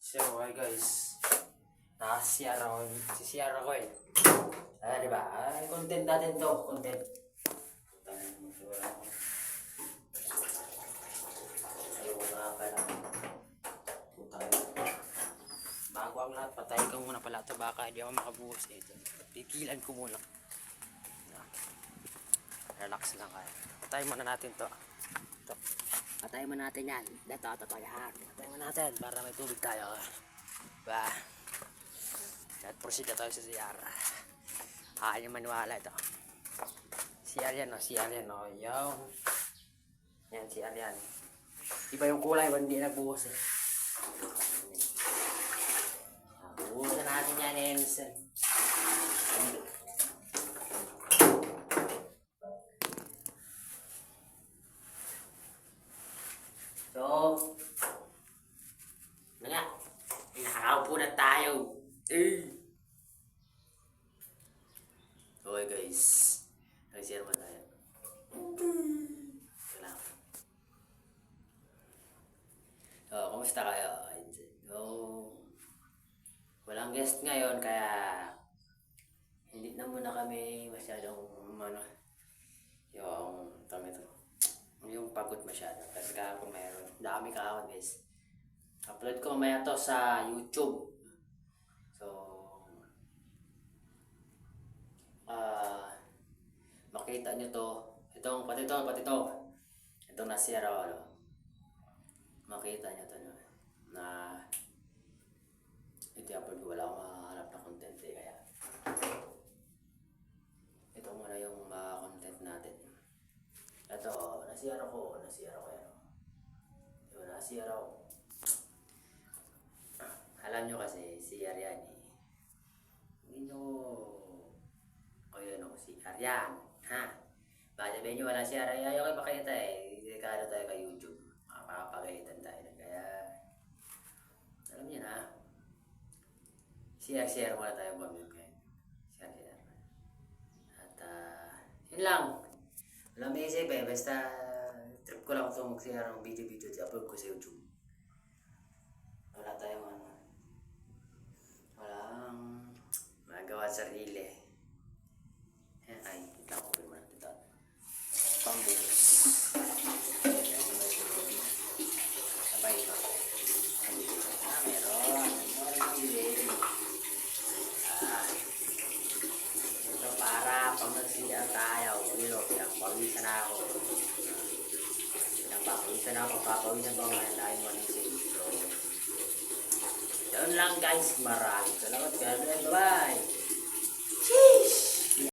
So, hi guys. Nakasiyar ako. Sisiyar ako eh. Diba? Content natin to. Content. Ayoko na pala. Bago ang lahat, patay ko muna pala ito. Baka hindi ako makabuhos nito. Pigilan ko muna. Relax lang kaya. Patay muna natin to. Ito. Patay muna natin yan. Ito yan. Patay muna natin para may tubig tayo. Diba? At proceed na tayo sa CR. Ayaw maniwala ito. CR yan o. CR yan o. Yan CR yan. Iba yung kulay. Hindi nagbuhos eh. Buhusan natin yan Nelson. So, nga, nakakaupo na tayo. Okay guys, nag-share mo tayo. Kailangan. So, kumusta kayo? So, walang guest ngayon kaya hindi na muna kami masyadong yung pagod masyado kasi kahapon mayroon dami kahapon guys. Upload ko maya to sa YouTube. So makita nyo to, pati to itong nasira makita nyo to na ito upload ko, wala akong mahanap na content eh, kaya ito muna yung content natin. Ito, nasira ko yan. Diba, nasira ko. Alam nyo kasi, CR yan eh. Hindi nyo, CR yan. Ha? Baka sabihin nyo wala CR, ayaw kayo makita eh. Dekado tayo kay YouTube. Makapagalitan tayo. Kaya, alam nyo na. CR muna tayo comment ngayon. CR. At, yun lang. Walang isip eh, basta trip ko lang ito mag-CR ng video upload ko sa YouTube. Wala tayong walang magawa sa sarili. Ay, ito ako pin mo natin ito. Pambuhos. Sabay ito. Meron ang bilhin. Ito para pag nag-CR tayo, pawisan na ako. Papawisan pa mga dahil mo ng save. So, yun lang guys. Maraming salamat. Bye-bye.